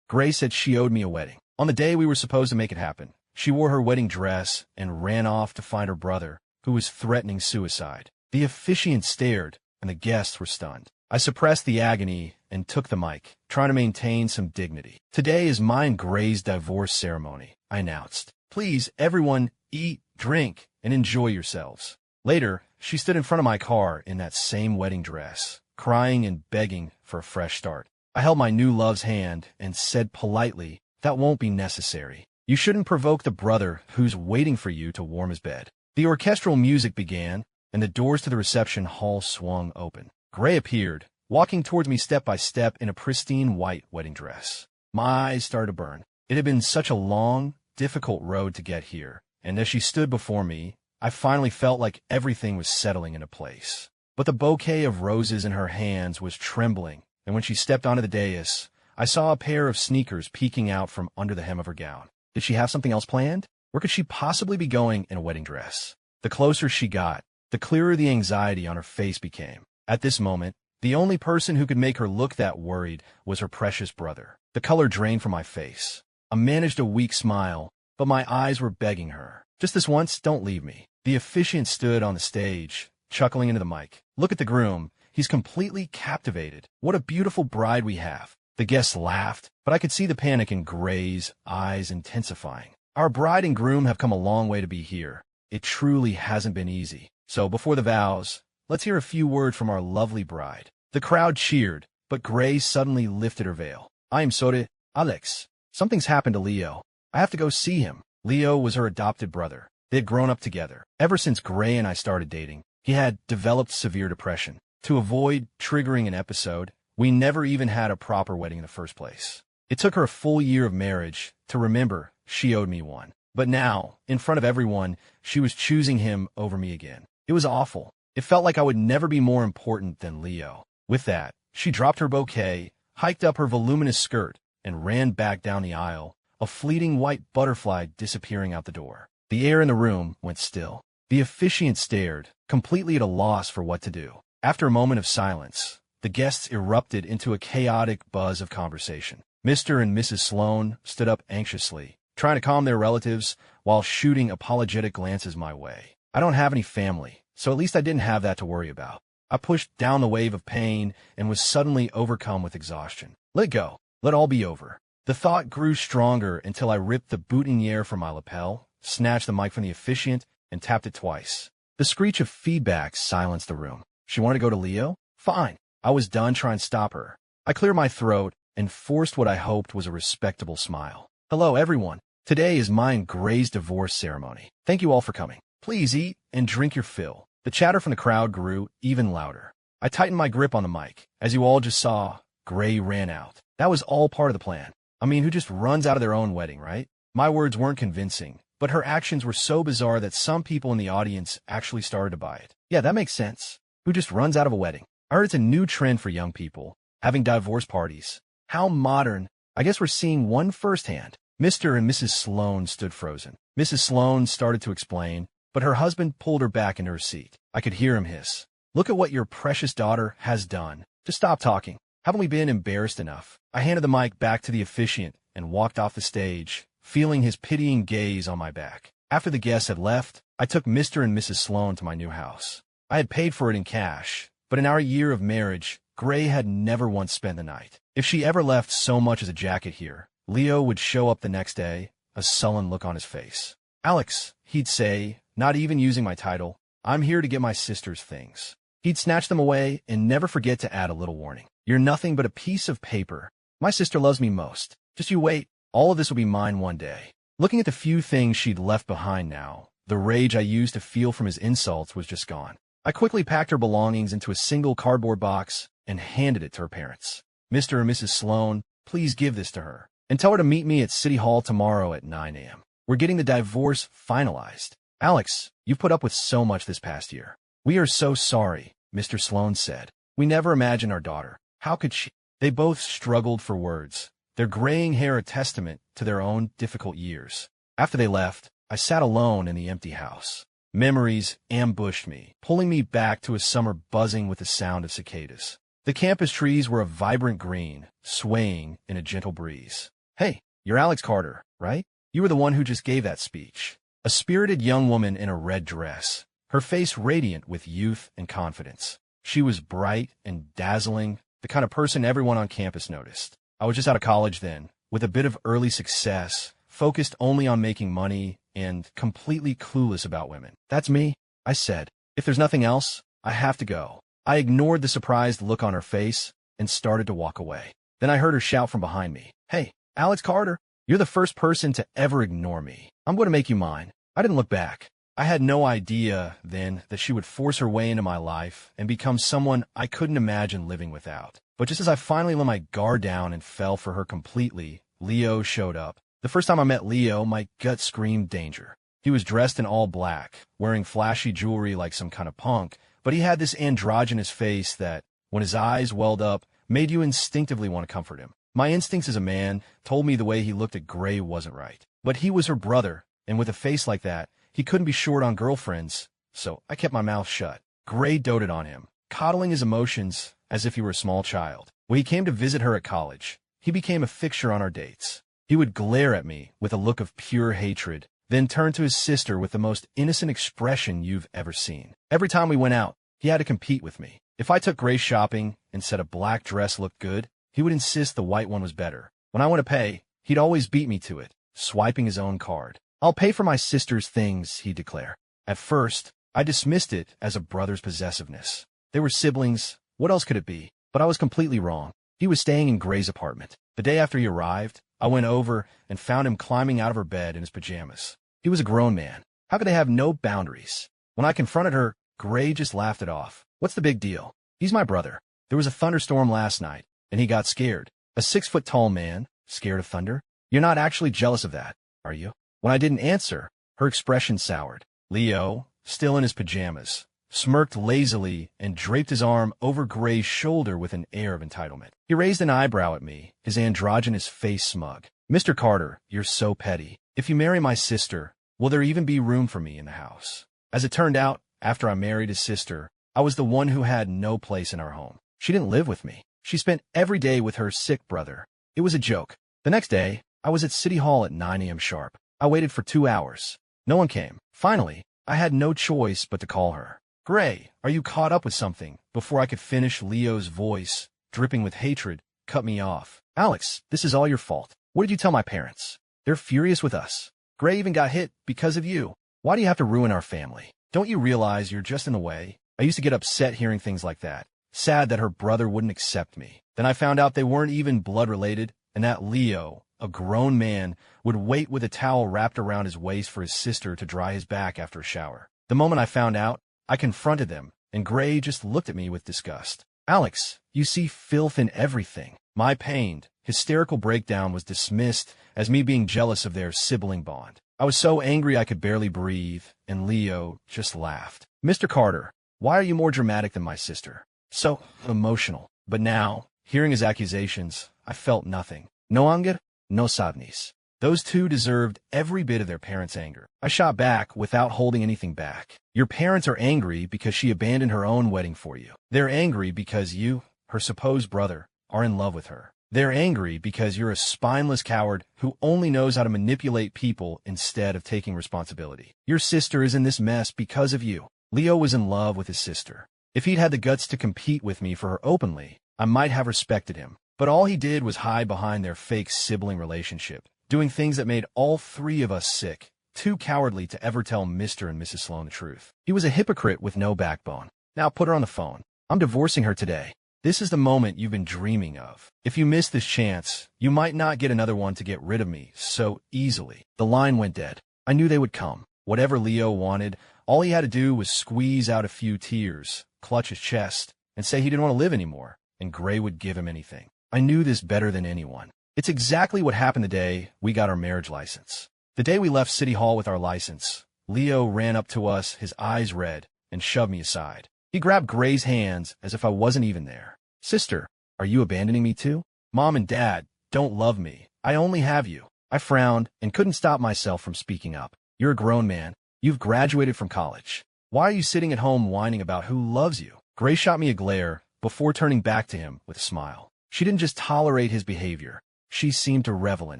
Gray said she owed me a wedding. On the day we were supposed to make it happen, she wore her wedding dress and ran off to find her brother, who was threatening suicide. The officiant stared, and the guests were stunned. I suppressed the agony and took the mic, trying to maintain some dignity. Today is mine and Gray's divorce ceremony, I announced. Please, everyone, eat, drink, and enjoy yourselves. Later, she stood in front of my car in that same wedding dress, crying and begging for a fresh start. I held my new love's hand and said politely, "That won't be necessary. You shouldn't provoke the brother who's waiting for you to warm his bed." The orchestral music began, and the doors to the reception hall swung open. Gray appeared, walking towards me step by step in a pristine white wedding dress. My eyes started to burn. It had been such a long, difficult road to get here, and as she stood before me, I finally felt like everything was settling into place. But the bouquet of roses in her hands was trembling, and when she stepped onto the dais, I saw a pair of sneakers peeking out from under the hem of her gown. Did she have something else planned? Where could she possibly be going in a wedding dress? The closer she got, the clearer the anxiety on her face became. At this moment, the only person who could make her look that worried was her precious brother. The color drained from my face. I managed a weak smile, but my eyes were begging her. "Just this once, don't leave me." The officiant stood on the stage, chuckling into the mic. "Look at the groom. He's completely captivated. What a beautiful bride we have." The guests laughed, but I could see the panic in Gray's eyes intensifying. "Our bride and groom have come a long way to be here. It truly hasn't been easy. So before the vows, let's hear a few words from our lovely bride." The crowd cheered, but Gray suddenly lifted her veil. "I am sorry, Alex. Something's happened to Leo. I have to go see him." Leo was her adopted brother. They had grown up together. Ever since Gray and I started dating, he had developed severe depression. To avoid triggering an episode, we never even had a proper wedding in the first place. It took her a full year of marriage to remember she owed me one. But now, in front of everyone, she was choosing him over me again. It was awful. It felt like I would never be more important than Leo. With that, she dropped her bouquet, hiked up her voluminous skirt, and ran back down the aisle, a fleeting white butterfly disappearing out the door. The air in the room went still. The officiant stared, completely at a loss for what to do. After a moment of silence, the guests erupted into a chaotic buzz of conversation. Mr. and Mrs. Sloan stood up anxiously, trying to calm their relatives while shooting apologetic glances my way. I don't have any family, so at least I didn't have that to worry about. I pushed down the wave of pain and was suddenly overcome with exhaustion. Let go. Let all be over. The thought grew stronger until I ripped the boutonniere from my lapel, snatched the mic from the officiant, and tapped it twice. The screech of feedback silenced the room. She wanted to go to Leo? Fine. I was done trying to stop her. I cleared my throat and forced what I hoped was a respectable smile. "Hello, everyone. Today is mine and Gray's divorce ceremony. Thank you all for coming. Please eat and drink your fill." The chatter from the crowd grew even louder. I tightened my grip on the mic. As you all just saw, Gray ran out. That was all part of the plan. I mean, who just runs out of their own wedding, right? My words weren't convincing, but her actions were so bizarre that some people in the audience actually started to buy it. Yeah, that makes sense. Who just runs out of a wedding? I heard it's a new trend for young people, having divorce parties. How modern. I guess we're seeing one firsthand. Mr. and Mrs. Sloan stood frozen. Mrs. Sloan started to explain, but her husband pulled her back into her seat. I could hear him hiss. "Look at what your precious daughter has done. Just stop talking. Haven't we been embarrassed enough?" I handed the mic back to the officiant and walked off the stage, feeling his pitying gaze on my back. After the guests had left, I took Mr. and Mrs. Sloan to my new house. I had paid for it in cash, but in our year of marriage, Gray had never once spent the night. If she ever left so much as a jacket here, Leo would show up the next day, a sullen look on his face. "Alex," he'd say, not even using my title, "I'm here to get my sister's things." He'd snatch them away and never forget to add a little warning. "You're nothing but a piece of paper. My sister loves me most. Just you wait. All of this will be mine one day." Looking at the few things she'd left behind now, the rage I used to feel from his insults was just gone. I quickly packed her belongings into a single cardboard box and handed it to her parents. "Mr. and Mrs. Sloan, please give this to her, and tell her to meet me at City Hall tomorrow at 9 a.m. We're getting the divorce finalized. Alex, you've put up with so much this past year." "We are so sorry," Mr. Sloan said. "We never imagined our daughter. How could she?" They both struggled for words, their graying hair a testament to their own difficult years. After they left, I sat alone in the empty house. Memories ambushed me, pulling me back to a summer buzzing with the sound of cicadas. The campus trees were a vibrant green, swaying in a gentle breeze. "Hey, you're Alex Carter, right? You were the one who just gave that speech." A spirited young woman in a red dress, her face radiant with youth and confidence. She was bright and dazzling, the kind of person everyone on campus noticed. I was just out of college then, with a bit of early success, focused only on making money, and completely clueless about women. "That's me," I said. "If there's nothing else, I have to go." I ignored the surprised look on her face and started to walk away. Then I heard her shout from behind me, "Hey, Alex Carter, you're the first person to ever ignore me. I'm going to make you mine." I didn't look back. I had no idea then that she would force her way into my life and become someone I couldn't imagine living without. But just as I finally let my guard down and fell for her completely, Leo showed up. The first time I met Leo, my gut screamed danger. He was dressed in all black, wearing flashy jewelry like some kind of punk, but he had this androgynous face that, when his eyes welled up, made you instinctively want to comfort him. My instincts as a man told me the way he looked at Gray wasn't right. But he was her brother, and with a face like that, he couldn't be short on girlfriends, so I kept my mouth shut. Gray doted on him, coddling his emotions as if he were a small child. When he came to visit her at college, he became a fixture on our dates. He would glare at me with a look of pure hatred, then turn to his sister with the most innocent expression you've ever seen. Every time we went out, he had to compete with me. If I took Gray shopping and said a black dress looked good, he would insist the white one was better. When I went to pay, he'd always beat me to it, swiping his own card. "I'll pay for my sister's things," he'd declare. At first, I dismissed it as a brother's possessiveness. They were siblings, what else could it be? But I was completely wrong. He was staying in Gray's apartment. The day after he arrived, I went over and found him climbing out of her bed in his pajamas. He was a grown man. How could they have no boundaries? When I confronted her, Gray just laughed it off. "What's the big deal? He's my brother. There was a thunderstorm last night, and he got scared. A 6-foot-tall man, scared of thunder? You're not actually jealous of that, are you?" When I didn't answer, her expression soured. Leo, still in his pajamas, smirked lazily and draped his arm over Gray's shoulder with an air of entitlement. He raised an eyebrow at me, his androgynous face smug. "Mr. Carter, you're so petty. If you marry my sister, will there even be room for me in the house?" As it turned out, after I married his sister, I was the one who had no place in our home. She didn't live with me. She spent every day with her sick brother. It was a joke. The next day, I was at City Hall at 9 a.m. sharp. I waited for 2 hours. No one came. Finally, I had no choice but to call her. "Gray, are you caught up with something?" Before I could finish, Leo's voice, dripping with hatred, cut me off. "Alex, this is all your fault. What did you tell my parents? They're furious with us. Gray even got hit because of you. Why do you have to ruin our family? Don't you realize you're just in the way?" I used to get upset hearing things like that, sad that her brother wouldn't accept me. Then I found out they weren't even blood-related, and that Leo, a grown man, would wait with a towel wrapped around his waist for his sister to dry his back after a shower. The moment I found out, I confronted them, and Gray just looked at me with disgust. "Alex, you see filth in everything." My pained, hysterical breakdown was dismissed as me being jealous of their sibling bond. I was so angry I could barely breathe, and Leo just laughed. "Mr. Carter, why are you more dramatic than my sister? So emotional." But now, hearing his accusations, I felt nothing. No anger, no sadness. Those two deserved every bit of their parents' anger. I shot back without holding anything back. "Your parents are angry because she abandoned her own wedding for you. They're angry because you, her supposed brother, are in love with her. They're angry because you're a spineless coward who only knows how to manipulate people instead of taking responsibility. Your sister is in this mess because of you." Leo was in love with his sister. If he'd had the guts to compete with me for her openly, I might have respected him. But all he did was hide behind their fake sibling relationship, doing things that made all three of us sick, too cowardly to ever tell Mr. and Mrs. Sloan the truth. He was a hypocrite with no backbone. "Now put her on the phone. I'm divorcing her today. This is the moment you've been dreaming of. If you miss this chance, you might not get another one to get rid of me so easily." The line went dead. I knew they would come. Whatever Leo wanted, all he had to do was squeeze out a few tears, clutch his chest, and say he didn't want to live anymore, and Gray would give him anything. I knew this better than anyone. It's exactly what happened the day we got our marriage license. The day we left City Hall with our license, Leo ran up to us, his eyes red, and shoved me aside. He grabbed Gray's hands as if I wasn't even there. "Sister, are you abandoning me too? Mom and Dad don't love me. I only have you." I frowned and couldn't stop myself from speaking up. "You're a grown man. You've graduated from college. Why are you sitting at home whining about who loves you?" Gray shot me a glare before turning back to him with a smile. She didn't just tolerate his behavior. She seemed to revel in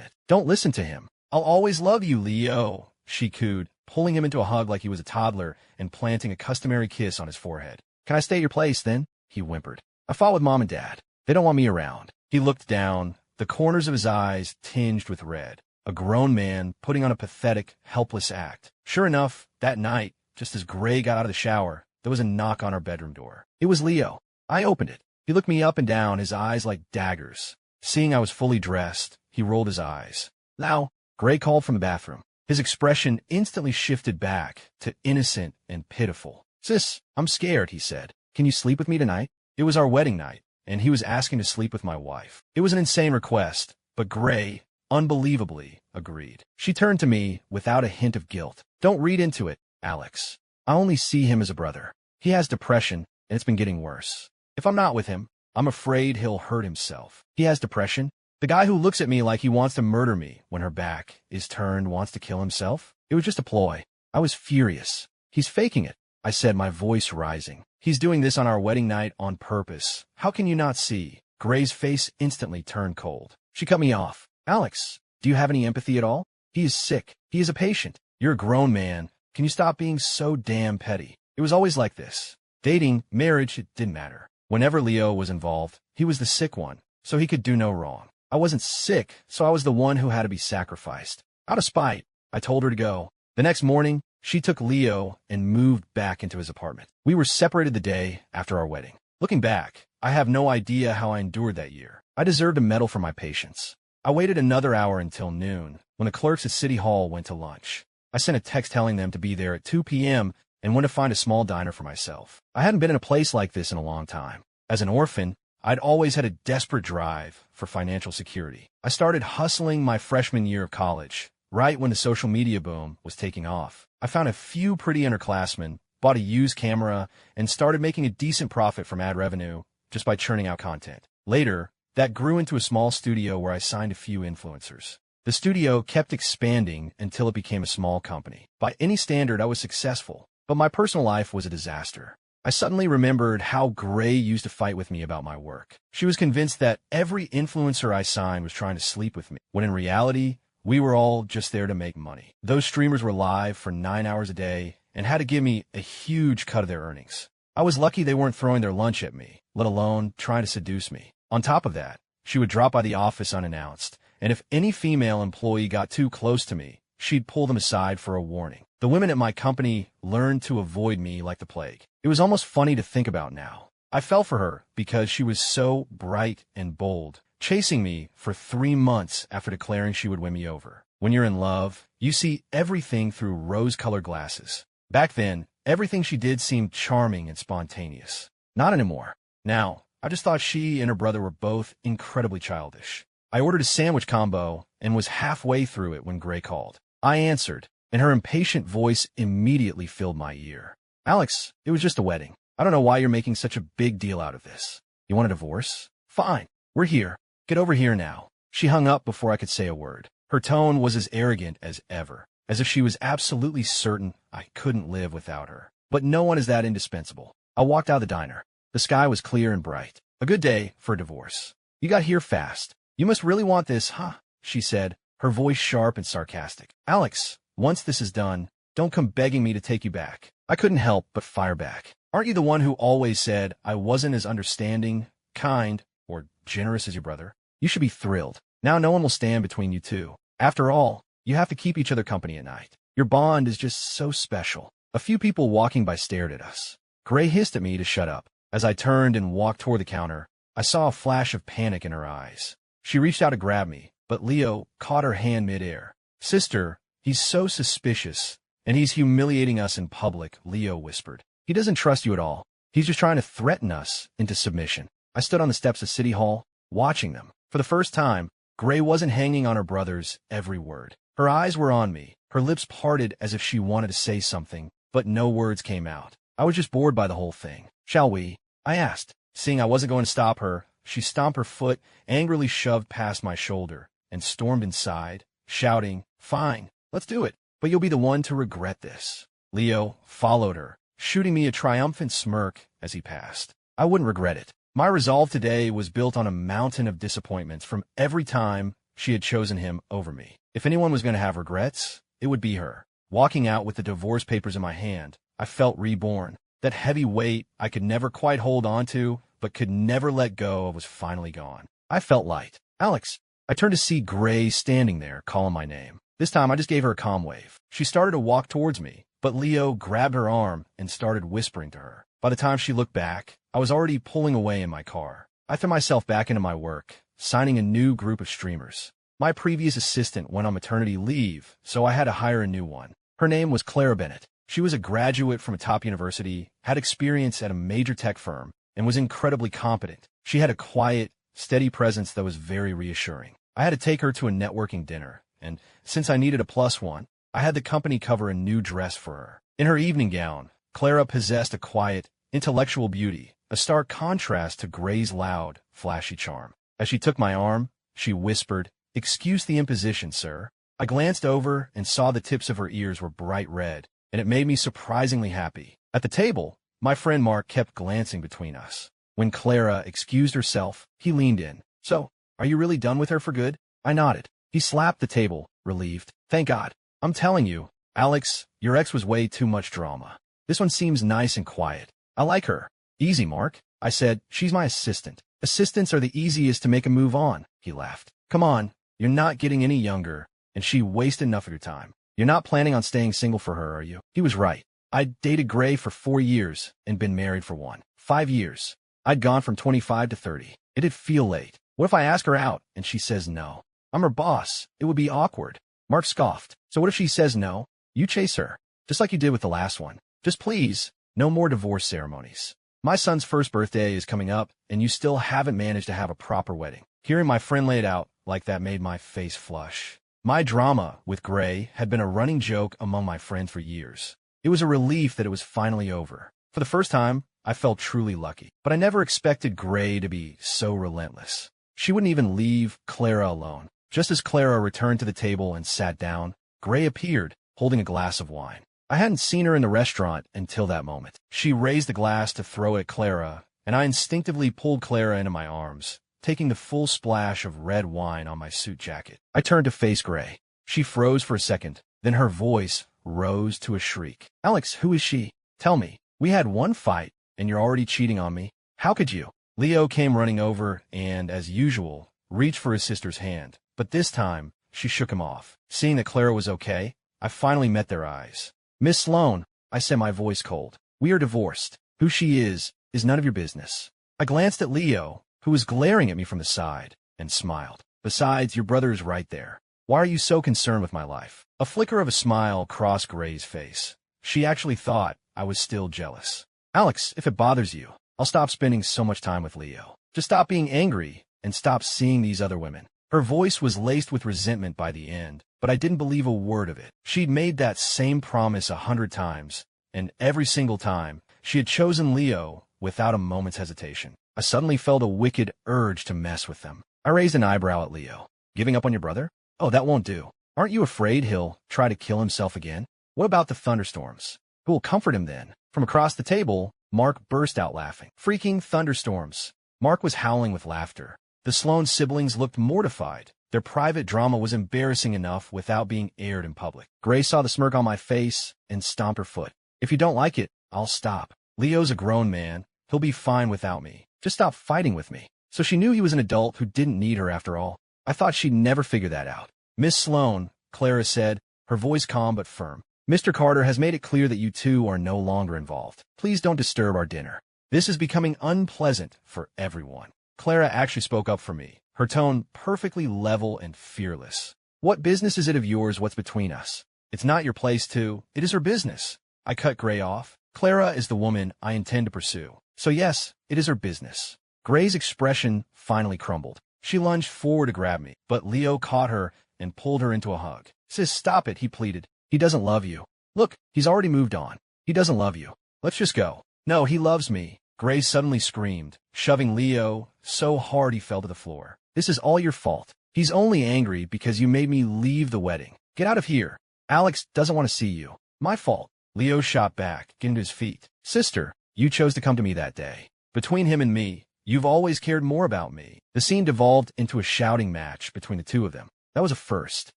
it. "Don't listen to him. I'll always love you, Leo," she cooed, pulling him into a hug like he was a toddler and planting a customary kiss on his forehead. "Can I stay at your place, then?" he whimpered. "I fought with Mom and Dad. They don't want me around." He looked down, the corners of his eyes tinged with red. A grown man putting on a pathetic, helpless act. Sure enough, that night, just as Gray got out of the shower, there was a knock on our bedroom door. It was Leo. I opened it. He looked me up and down, his eyes like daggers. Seeing I was fully dressed, he rolled his eyes. "Now," Gray called from the bathroom. His expression instantly shifted back to innocent and pitiful. "Sis, I'm scared," he said. "Can you sleep with me tonight?" It was our wedding night, and he was asking to sleep with my wife. It was an insane request, but Gray, unbelievably, agreed. She turned to me without a hint of guilt. "Don't read into it, Alex. I only see him as a brother. He has depression, and it's been getting worse. If I'm not with him, I'm afraid he'll hurt himself." "He has depression?" The guy who looks at me like he wants to murder me when her back is turned wants to kill himself? It was just a ploy. I was furious. "He's faking it," I said, my voice rising. "He's doing this on our wedding night on purpose. How can you not see?" Gray's face instantly turned cold. She cut me off. "Alex, do you have any empathy at all? He is sick. He is a patient. You're a grown man. Can you stop being so damn petty?" It was always like this. Dating, marriage, it didn't matter. Whenever Leo was involved, he was the sick one, so he could do no wrong. I wasn't sick, so I was the one who had to be sacrificed. Out of spite, I told her to go. The next morning, she took Leo and moved back into his apartment. We were separated the day after our wedding. Looking back, I have no idea how I endured that year. I deserved a medal for my patience. I waited another hour until noon, when the clerks at City Hall went to lunch. I sent a text telling them to be there at 2 p.m. and went to find a small diner for myself. I hadn't been in a place like this in a long time. As an orphan, I'd always had a desperate drive for financial security. I started hustling my freshman year of college, right when the social media boom was taking off. I found a few pretty underclassmen, bought a used camera, and started making a decent profit from ad revenue just by churning out content. Later, that grew into a small studio where I signed a few influencers. The studio kept expanding until it became a small company. By any standard, I was successful, but my personal life was a disaster. I suddenly remembered how Gray used to fight with me about my work. She was convinced that every influencer I signed was trying to sleep with me, when in reality, we were all just there to make money. Those streamers were live for 9 hours a day and had to give me a huge cut of their earnings. I was lucky they weren't throwing their lunch at me, let alone trying to seduce me. On top of that, she would drop by the office unannounced, and if any female employee got too close to me, she'd pull them aside for a warning. The women at my company learned to avoid me like the plague. It was almost funny to think about now. I fell for her because she was so bright and bold, chasing me for 3 months after declaring she would win me over. When you're in love, you see everything through rose-colored glasses. Back then, everything she did seemed charming and spontaneous. Not anymore. Now, I just thought she and her brother were both incredibly childish. I ordered a sandwich combo and was halfway through it when Gray called. I answered, and her impatient voice immediately filled my ear. "Alex, it was just a wedding. I don't know why you're making such a big deal out of this. You want a divorce? Fine. We're here. Get over here now." She hung up before I could say a word. Her tone was as arrogant as ever, as if she was absolutely certain I couldn't live without her. But no one is that indispensable. I walked out of the diner. The sky was clear and bright. A good day for a divorce. "You got here fast. You must really want this, huh?" she said, her voice sharp and sarcastic. "Alex, once this is done, don't come begging me to take you back." I couldn't help but fire back. "Aren't you the one who always said I wasn't as understanding, kind, or generous as your brother? You should be thrilled. Now no one will stand between you two. After all, you have to keep each other company at night. Your bond is just so special." A few people walking by stared at us. Gray hissed at me to shut up. As I turned and walked toward the counter, I saw a flash of panic in her eyes. She reached out to grab me, but Leo caught her hand midair. "Sister, he's so suspicious, and he's humiliating us in public," Leo whispered. "He doesn't trust you at all. He's just trying to threaten us into submission." I stood on the steps of City Hall, watching them. For the first time, Gray wasn't hanging on her brother's every word. Her eyes were on me, her lips parted as if she wanted to say something, but no words came out. I was just bored by the whole thing. "Shall we?" I asked. Seeing I wasn't going to stop her, she stomped her foot, angrily shoved past my shoulder, and stormed inside, shouting, "Fine, let's do it, but you'll be the one to regret this." Leo followed her, shooting me a triumphant smirk as he passed. I wouldn't regret it. My resolve today was built on a mountain of disappointments from every time she had chosen him over me. If anyone was going to have regrets, it would be her. Walking out with the divorce papers in my hand, I felt reborn. That heavy weight I could never quite hold on to, but could never let go of, was finally gone. I felt light. Alex. I turned to see Gray standing there, calling my name. This time I just gave her a calm wave. She started to walk towards me, but Leo grabbed her arm and started whispering to her. By the time she looked back, I was already pulling away in my car. I threw myself back into my work, signing a new group of streamers. My previous assistant went on maternity leave, so I had to hire a new one. Her name was Clara Bennett. She was a graduate from a top university, had experience at a major tech firm, and was incredibly competent. She had a quiet, steady presence that was very reassuring. I had to take her to a networking dinner, and since I needed a plus one, I had the company cover a new dress for her. In her evening gown, Clara possessed a quiet, intellectual beauty, a stark contrast to Gray's loud, flashy charm. As she took my arm, she whispered, "Excuse the imposition, sir." I glanced over and saw the tips of her ears were bright red, and it made me surprisingly happy. At the table, my friend Mark kept glancing between us. When Clara excused herself, he leaned in. "So, are you really done with her for good?" I nodded. He slapped the table, relieved. "Thank God. I'm telling you, Alex, your ex was way too much drama. This one seems nice and quiet. I like her." "Easy, Mark," I said. "She's my assistant." "Assistants are the easiest to make a move on," he laughed. "Come on, you're not getting any younger, and she wasted enough of your time. You're not planning on staying single for her, are you?" He was right. I'd dated Gray for 4 years and been married for 5 years. I'd gone from 25 to 30. It'd feel late. What if I ask her out and she says no? I'm her boss. It would be awkward. Mark scoffed. "So what if she says no? You chase her, just like you did with the last one. Just please, no more divorce ceremonies. My son's first birthday is coming up, and you still haven't managed to have a proper wedding." Hearing my friend lay it out like that made my face flush. My drama with Gray had been a running joke among my friends for years. It was a relief that it was finally over. For the first time, I felt truly lucky. But I never expected Gray to be so relentless. She wouldn't even leave Clara alone. Just as Clara returned to the table and sat down, Gray appeared, holding a glass of wine. I hadn't seen her in the restaurant until that moment. She raised the glass to throw it at Clara, and I instinctively pulled Clara into my arms, taking the full splash of red wine on my suit jacket. I turned to face Gray. She froze for a second, then her voice rose to a shriek. "Alex, who is she? Tell me. We had one fight, and you're already cheating on me. How could you?" Leo came running over and, as usual, reached for his sister's hand. But this time, she shook him off. Seeing that Clara was okay, I finally met their eyes. "Miss Sloane," I said, my voice cold. "We are divorced. Who she is none of your business." I glanced at Leo, who was glaring at me from the side, and smiled. "Besides, your brother is right there. Why are you so concerned with my life?" A flicker of a smile crossed Gray's face. She actually thought I was still jealous. "Alex, if it bothers you, I'll stop spending so much time with Leo. Just stop being angry and stop seeing these other women." Her voice was laced with resentment by the end, but I didn't believe a word of it. She'd made that same promise 100 times, and every single time, she had chosen Leo without a moment's hesitation. I suddenly felt a wicked urge to mess with them. I raised an eyebrow at Leo. "Giving up on your brother? Oh, that won't do. Aren't you afraid he'll try to kill himself again? What about the thunderstorms? Who will comfort him then?" From across the table, Mark burst out laughing. "Freaking thunderstorms." Mark was howling with laughter. The Sloane siblings looked mortified. Their private drama was embarrassing enough without being aired in public. Gray saw the smirk on my face and stomped her foot. "If you don't like it, I'll stop. Leo's a grown man. He'll be fine without me. Just stop fighting with me." So she knew he was an adult who didn't need her after all. I thought she'd never figure that out. "Miss Sloane," Clara said, her voice calm but firm. "Mr. Carter has made it clear that you two are no longer involved. Please don't disturb our dinner. This is becoming unpleasant for everyone." Clara actually spoke up for me, her tone perfectly level and fearless. "What business is it of yours what's between us? It's not your place to. It is her business." I cut Gray off. "Clara is the woman I intend to pursue. So yes, it is her business." Gray's expression finally crumbled. She lunged forward to grab me, but Leo caught her and pulled her into a hug. "Sis, stop it," he pleaded. "He doesn't love you. Look, he's already moved on. He doesn't love you. Let's just go." "No, he loves me," Gray suddenly screamed, shoving Leo so hard he fell to the floor. "This is all your fault. He's only angry because you made me leave the wedding. Get out of here. Alex doesn't want to see you." "My fault." Leo shot back, getting to his feet. "Sister, you chose to come to me that day. Between him and me, you've always cared more about me." The scene devolved into a shouting match between the two of them. That was a first.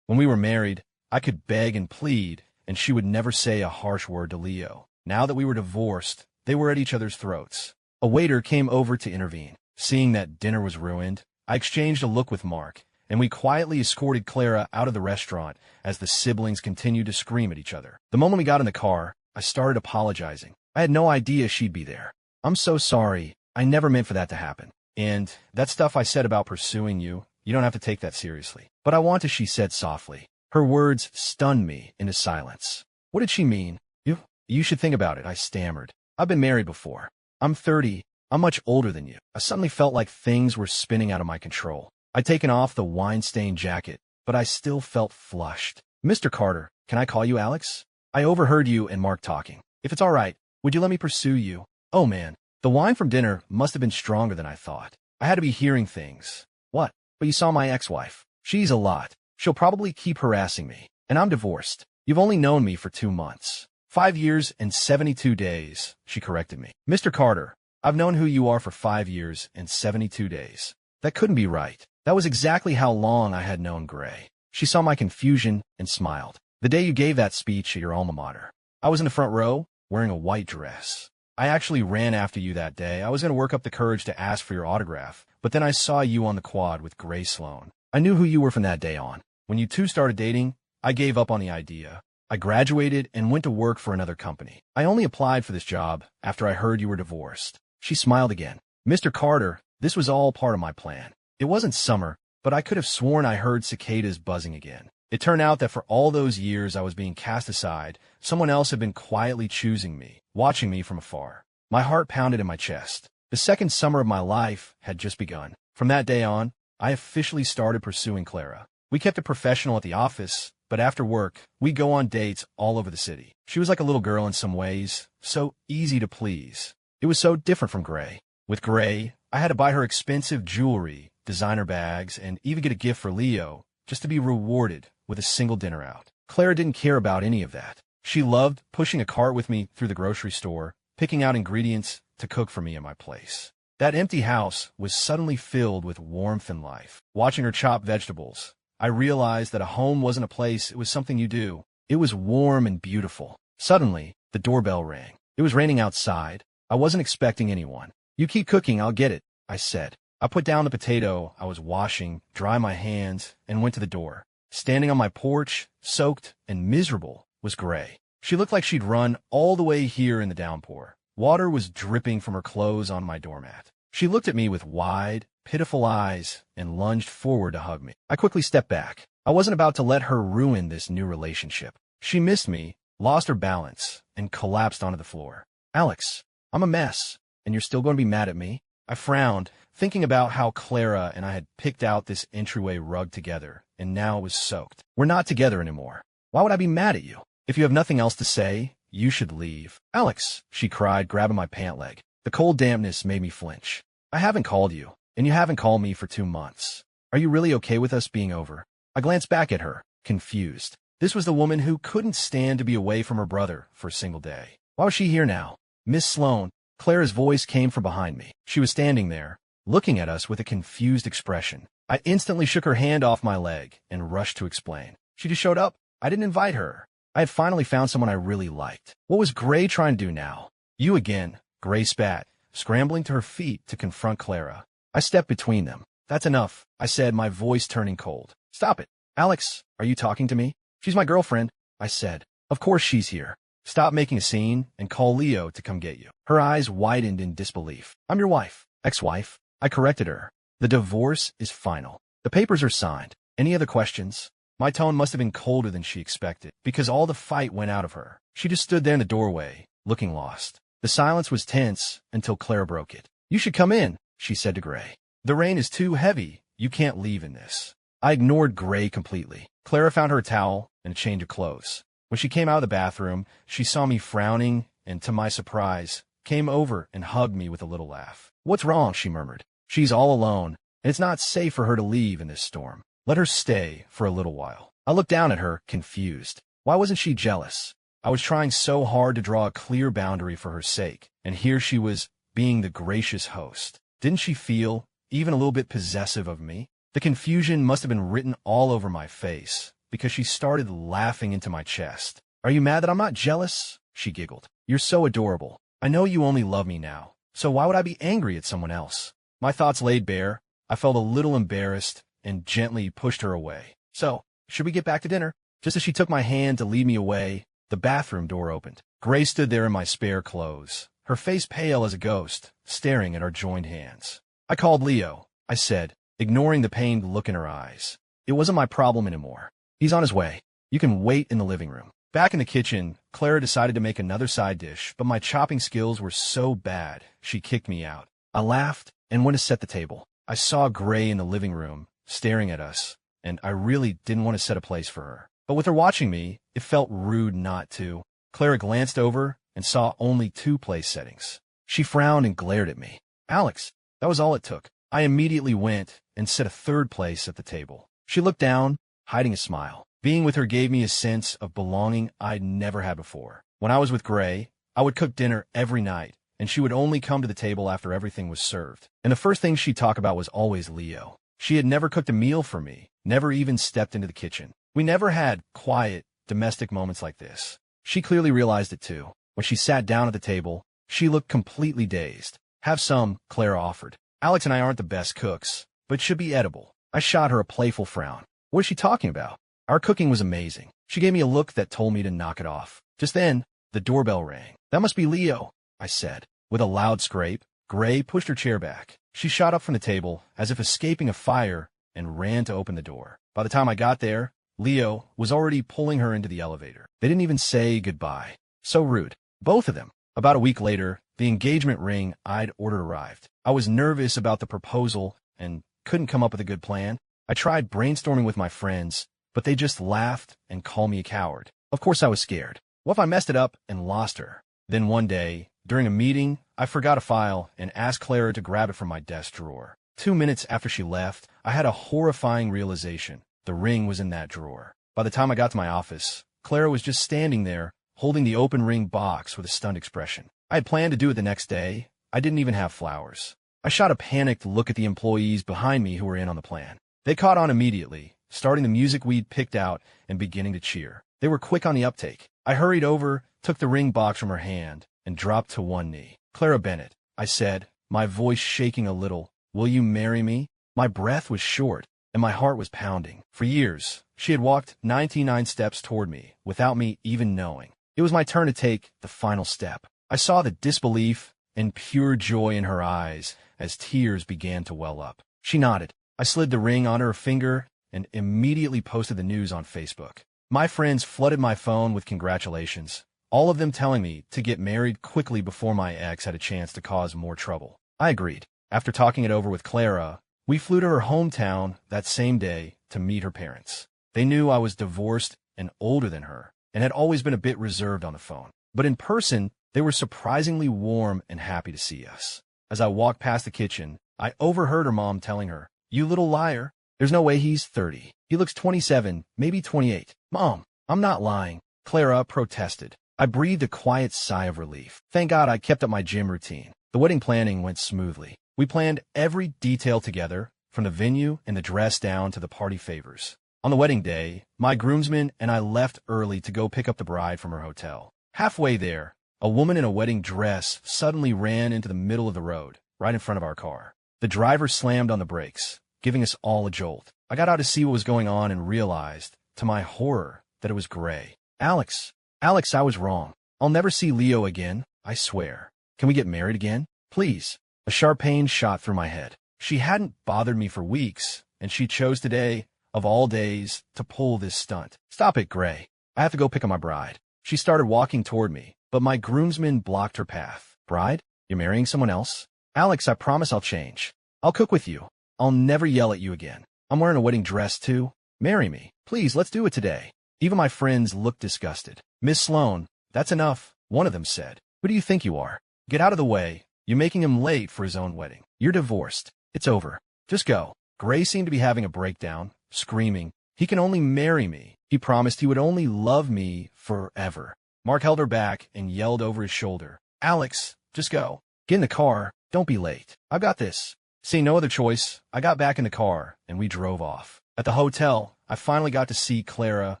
When we were married, I could beg and plead, and she would never say a harsh word to Leo. Now that we were divorced, they were at each other's throats. A waiter came over to intervene. Seeing that dinner was ruined, I exchanged a look with Mark, and we quietly escorted Clara out of the restaurant as the siblings continued to scream at each other. The moment we got in the car, I started apologizing. I had no idea she'd be there. I'm so sorry. I never meant for that to happen. And that stuff I said about pursuing you, you don't have to take that seriously. But I want to, she said softly. Her words stunned me into silence. What did she mean? You should think about it, I stammered. I've been married before. I'm 30. I'm much older than you. I suddenly felt like things were spinning out of my control. I'd taken off the wine-stained jacket, but I still felt flushed. Mr. Carter, can I call you Alex? I overheard you and Mark talking. If it's all right, would you let me pursue you? Oh man, the wine from dinner must have been stronger than I thought. I had to be hearing things. What? But you saw my ex-wife. She's a lot. She'll probably keep harassing me. And I'm divorced. You've only known me for 2 months. 5 years and 72 days, she corrected me. Mr. Carter, I've known who you are for 5 years and 72 days. That couldn't be right. That was exactly how long I had known Gray. She saw my confusion and smiled. The day you gave that speech at your alma mater, I was in the front row, wearing a white dress. I actually ran after you that day. I was going to work up the courage to ask for your autograph, but then I saw you on the quad with Gray Sloan. I knew who you were from that day on. When you two started dating, I gave up on the idea. I graduated and went to work for another company. I only applied for this job after I heard you were divorced. She smiled again. Mr. Carter, this was all part of my plan. It wasn't summer, but I could have sworn I heard cicadas buzzing again. It turned out that for all those years I was being cast aside, someone else had been quietly choosing me, watching me from afar. My heart pounded in my chest. The second summer of my life had just begun. From that day on, I officially started pursuing Clara. We kept it professional at the office, but after work, we'd go on dates all over the city. She was like a little girl in some ways, so easy to please. It was so different from Gray. With Gray, I had to buy her expensive jewelry, designer bags, and even get a gift for Leo, just to be rewarded with a single dinner out. Clara didn't care about any of that. She loved pushing a cart with me through the grocery store, picking out ingredients to cook for me at my place. That empty house was suddenly filled with warmth and life. Watching her chop vegetables, I realized that a home wasn't a place, it was something you do. It was warm and beautiful. Suddenly, the doorbell rang. It was raining outside. I wasn't expecting anyone. You keep cooking, I'll get it, I said. I put down the potato I was washing, dried my hands, and went to the door. Standing on my porch, soaked and miserable, was Gray. She looked like she'd run all the way here in the downpour. Water was dripping from her clothes on my doormat. She looked at me with wide, pitiful eyes and lunged forward to hug me. I quickly stepped back. I wasn't about to let her ruin this new relationship. She missed me, lost her balance, and collapsed onto the floor. Alex, I'm a mess, and you're still going to be mad at me? I frowned, thinking about how Clara and I had picked out this entryway rug together, and now it was soaked. We're not together anymore. Why would I be mad at you? If you have nothing else to say, you should leave. Alex, she cried, grabbing my pant leg. The cold dampness made me flinch. I haven't called you, and you haven't called me for 2 months. Are you really okay with us being over? I glanced back at her, confused. This was the woman who couldn't stand to be away from her brother for a single day. Why was she here now? Miss Sloan, Clara's voice came from behind me. She was standing there, looking at us with a confused expression. I instantly shook her hand off my leg and rushed to explain. She just showed up. I didn't invite her. I had finally found someone I really liked. What was Gray trying to do now? You again, Gray spat, scrambling to her feet to confront Clara. I stepped between them. That's enough, I said, my voice turning cold. Stop it. Alex, are you talking to me? She's my girlfriend, I said. Of course she's here. Stop making a scene and call Leo to come get you. Her eyes widened in disbelief. I'm your wife. Ex-wife. I corrected her. The divorce is final. The papers are signed. Any other questions? My tone must have been colder than she expected, because all the fight went out of her. She just stood there in the doorway, looking lost. The silence was tense until Clara broke it. You should come in, she said to Gray. The rain is too heavy. You can't leave in this. I ignored Gray completely. Clara found her a towel and a change of clothes. When she came out of the bathroom, she saw me frowning and, to my surprise, came over and hugged me with a little laugh. What's wrong? She murmured. She's all alone, and it's not safe for her to leave in this storm. Let her stay for a little while. I looked down at her, confused. Why wasn't she jealous? I was trying so hard to draw a clear boundary for her sake, and here she was being the gracious host. Didn't she feel even a little bit possessive of me? The confusion must have been written all over my face, because she started laughing into my chest. "Are you mad that I'm not jealous?" she giggled. "You're so adorable. I know you only love me now, so why would I be angry at someone else?" My thoughts laid bare. I felt a little embarrassed and gently pushed her away. "So, should we get back to dinner?" Just as she took my hand to lead me away, the bathroom door opened. Grace stood there in my spare clothes, her face pale as a ghost, staring at our joined hands. "I called Leo," I said, ignoring the pained look in her eyes. "It wasn't my problem anymore. He's on his way. You can wait in the living room." Back in the kitchen, Clara decided to make another side dish, but my chopping skills were so bad, she kicked me out. I laughed and went to set the table. I saw Gray in the living room, staring at us, and I really didn't want to set a place for her. But with her watching me, it felt rude not to. Clara glanced over and saw only 2 place settings. She frowned and glared at me. "Alex, that was all it took." I immediately went and set a 3rd place at the table. She looked down, hiding a smile. Being with her gave me a sense of belonging I'd never had before. When I was with Gray, I would cook dinner every night, and she would only come to the table after everything was served. And the first thing she'd talk about was always Leo. She had never cooked a meal for me, never even stepped into the kitchen. We never had quiet, domestic moments like this. She clearly realized it too. When she sat down at the table, she looked completely dazed. "Have some," Clara offered. "Alex and I aren't the best cooks, but should be edible." I shot her a playful frown. What is she talking about? Our cooking was amazing. She gave me a look that told me to knock it off. Just then, the doorbell rang. "That must be Leo," I said. With a loud scrape, Gray pushed her chair back. She shot up from the table, as if escaping a fire, and ran to open the door. By the time I got there, Leo was already pulling her into the elevator. They didn't even say goodbye. So rude. Both of them. About a week later, the engagement ring I'd ordered arrived. I was nervous about the proposal and couldn't come up with a good plan. I tried brainstorming with my friends, but they just laughed and called me a coward. Of course I was scared. What if I messed it up and lost her? Then one day, during a meeting, I forgot a file and asked Clara to grab it from my desk drawer. 2 minutes after she left, I had a horrifying realization. The ring was in that drawer. By the time I got to my office, Clara was just standing there, holding the open ring box with a stunned expression. I had planned to do it the next day. I didn't even have flowers. I shot a panicked look at the employees behind me who were in on the plan. They caught on immediately, starting the music we'd picked out and beginning to cheer. They were quick on the uptake. I hurried over, took the ring box from her hand, and dropped to one knee. "Clara Bennett," I said, my voice shaking a little, "will you marry me?" My breath was short, and my heart was pounding. For years, she had walked 99 steps toward me, without me even knowing. It was my turn to take the final step. I saw the disbelief and pure joy in her eyes as tears began to well up. She nodded. I slid the ring on her finger and immediately posted the news on Facebook. My friends flooded my phone with congratulations, all of them telling me to get married quickly before my ex had a chance to cause more trouble. I agreed. After talking it over with Clara, we flew to her hometown that same day to meet her parents. They knew I was divorced and older than her, and had always been a bit reserved on the phone. But in person, they were surprisingly warm and happy to see us. As I walked past the kitchen, I overheard her mom telling her, "You little liar. There's no way he's 30. He looks 27, maybe 28. Mom, I'm not lying," Clara protested. I breathed a quiet sigh of relief. Thank God I kept up my gym routine. The wedding planning went smoothly. We planned every detail together, from the venue and the dress down to the party favors. On the wedding day, my groomsmen and I left early to go pick up the bride from her hotel. Halfway there, a woman in a wedding dress suddenly ran into the middle of the road, right in front of our car. The driver slammed on the brakes, giving us all a jolt. I got out to see what was going on and realized, to my horror, that it was Gray. Alex, I was wrong. I'll never see Leo again, I swear. Can we get married again? Please." A sharp pain shot through my head. She hadn't bothered me for weeks, and she chose today, of all days, to pull this stunt. "Stop it, Gray. I have to go pick up my bride." She started walking toward me, but my groomsmen blocked her path. "Bride? You're marrying someone else?" "Alex, I promise I'll change. I'll cook with you. I'll never yell at you again. I'm wearing a wedding dress, too. Marry me. Please, let's do it today." Even my friends looked disgusted. "Miss Sloan, that's enough," one of them said. "Who do you think you are? Get out of the way. You're making him late for his own wedding. You're divorced. It's over. Just go." Gray seemed to be having a breakdown, screaming, "He can only marry me. He promised he would only love me forever." Mark held her back and yelled over his shoulder, "Alex, just go. Get in the car. Don't be late. I've got this." Seeing no other choice, I got back in the car, and we drove off. At the hotel, I finally got to see Clara,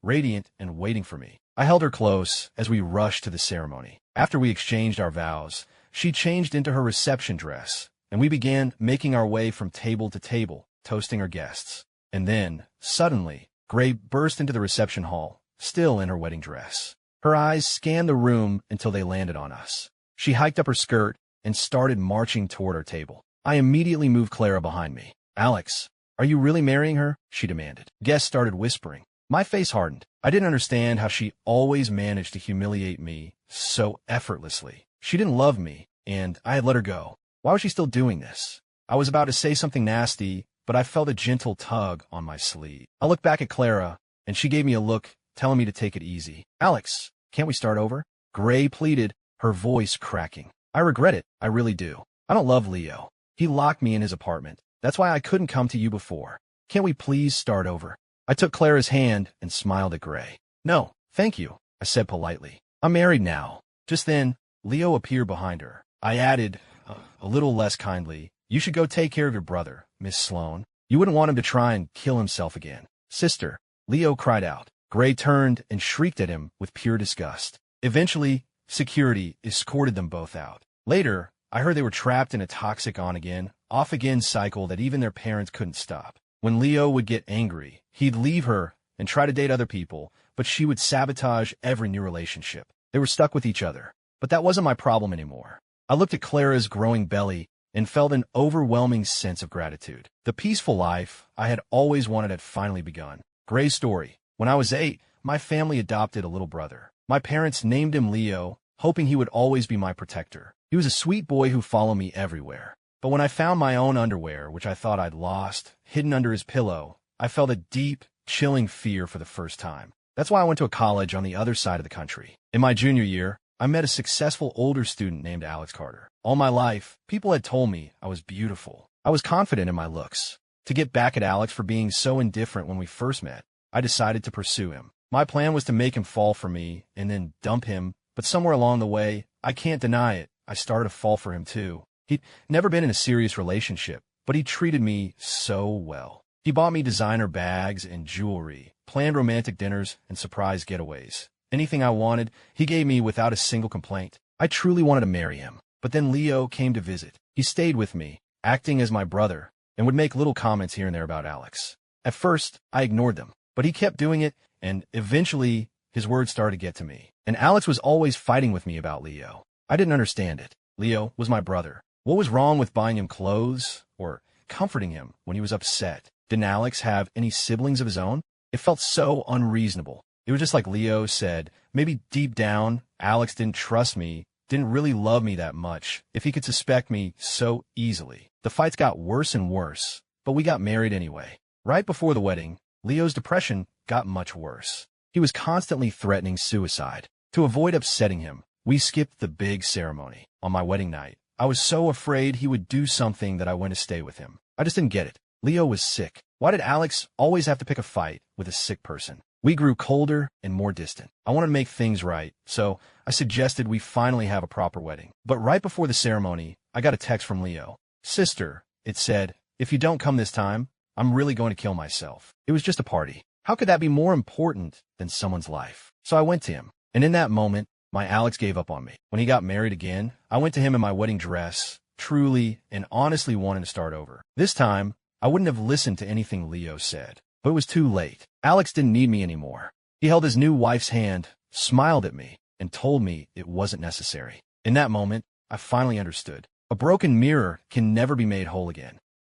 radiant and waiting for me. I held her close as we rushed to the ceremony. After we exchanged our vows, she changed into her reception dress, and we began making our way from table to table, toasting our guests. And then, suddenly, Gray burst into the reception hall, still in her wedding dress. Her eyes scanned the room until they landed on us. She hiked up her skirt and started marching toward our table. I immediately moved Clara behind me. "Alex, are you really marrying her?" she demanded. Guests started whispering. My face hardened. I didn't understand how she always managed to humiliate me so effortlessly. She didn't love me, and I had let her go. Why was she still doing this? I was about to say something nasty, but I felt a gentle tug on my sleeve. I looked back at Clara, and she gave me a look, telling me to take it easy. "Alex, can't we start over?" Gray pleaded, her voice cracking. "I regret it. I really do. I don't love Leo. He locked me in his apartment. That's why I couldn't come to you before. Can't we please start over?" I took Clara's hand and smiled at Gray. "No, thank you," I said politely. "I'm married now." Just then, Leo appeared behind her. I added, a little less kindly, "You should go take care of your brother, Miss Sloane. You wouldn't want him to try and kill himself again." "Sister," Leo cried out. Gray turned and shrieked at him with pure disgust. Eventually, security escorted them both out. Later, I heard they were trapped in a toxic on-again, off-again cycle that even their parents couldn't stop. When Leo would get angry, he'd leave her and try to date other people, but she would sabotage every new relationship. They were stuck with each other. But that wasn't my problem anymore. I looked at Clara's growing belly and felt an overwhelming sense of gratitude. The peaceful life I had always wanted had finally begun. Gray's story. When I was 8, my family adopted a little brother. My parents named him Leo, hoping he would always be my protector. He was a sweet boy who followed me everywhere. But when I found my own underwear, which I thought I'd lost, hidden under his pillow, I felt a deep, chilling fear for the first time. That's why I went to a college on the other side of the country. In my junior year, I met a successful older student named Alex Carter. All my life, people had told me I was beautiful. I was confident in my looks. To get back at Alex for being so indifferent when we first met, I decided to pursue him. My plan was to make him fall for me and then dump him, but somewhere along the way, I can't deny it, I started to fall for him too. He'd never been in a serious relationship, but he treated me so well. He bought me designer bags and jewelry, planned romantic dinners and surprise getaways. Anything I wanted, he gave me without a single complaint. I truly wanted to marry him. But then Leo came to visit. He stayed with me, acting as my brother, and would make little comments here and there about Alex. At first, I ignored them, but he kept doing it, and eventually, his words started to get to me. And Alex was always fighting with me about Leo. I didn't understand it. Leo was my brother. What was wrong with buying him clothes or comforting him when he was upset? Didn't Alex have any siblings of his own? It felt so unreasonable. It was just like Leo said, maybe deep down, Alex didn't trust me, didn't really love me that much, if he could suspect me so easily. The fights got worse and worse, but we got married anyway. Right before the wedding, Leo's depression got much worse. He was constantly threatening suicide. To avoid upsetting him, we skipped the big ceremony. On my wedding night, I was so afraid he would do something that I went to stay with him. I just didn't get it. Leo was sick. Why did Alex always have to pick a fight with a sick person? We grew colder and more distant. I wanted to make things right, so I suggested we finally have a proper wedding. But right before the ceremony, I got a text from Leo. "Sister," it said, "if you don't come this time, I'm really going to kill myself." It was just a party. How could that be more important than someone's life? So I went to him, and in that moment, my Alex gave up on me. When he got married again, I went to him in my wedding dress, truly and honestly wanting to start over. This time, I wouldn't have listened to anything Leo said. But it was too late. Alex didn't need me anymore. He held his new wife's hand, smiled at me, and told me it wasn't necessary. In that moment, I finally understood. A broken mirror can never be made whole again.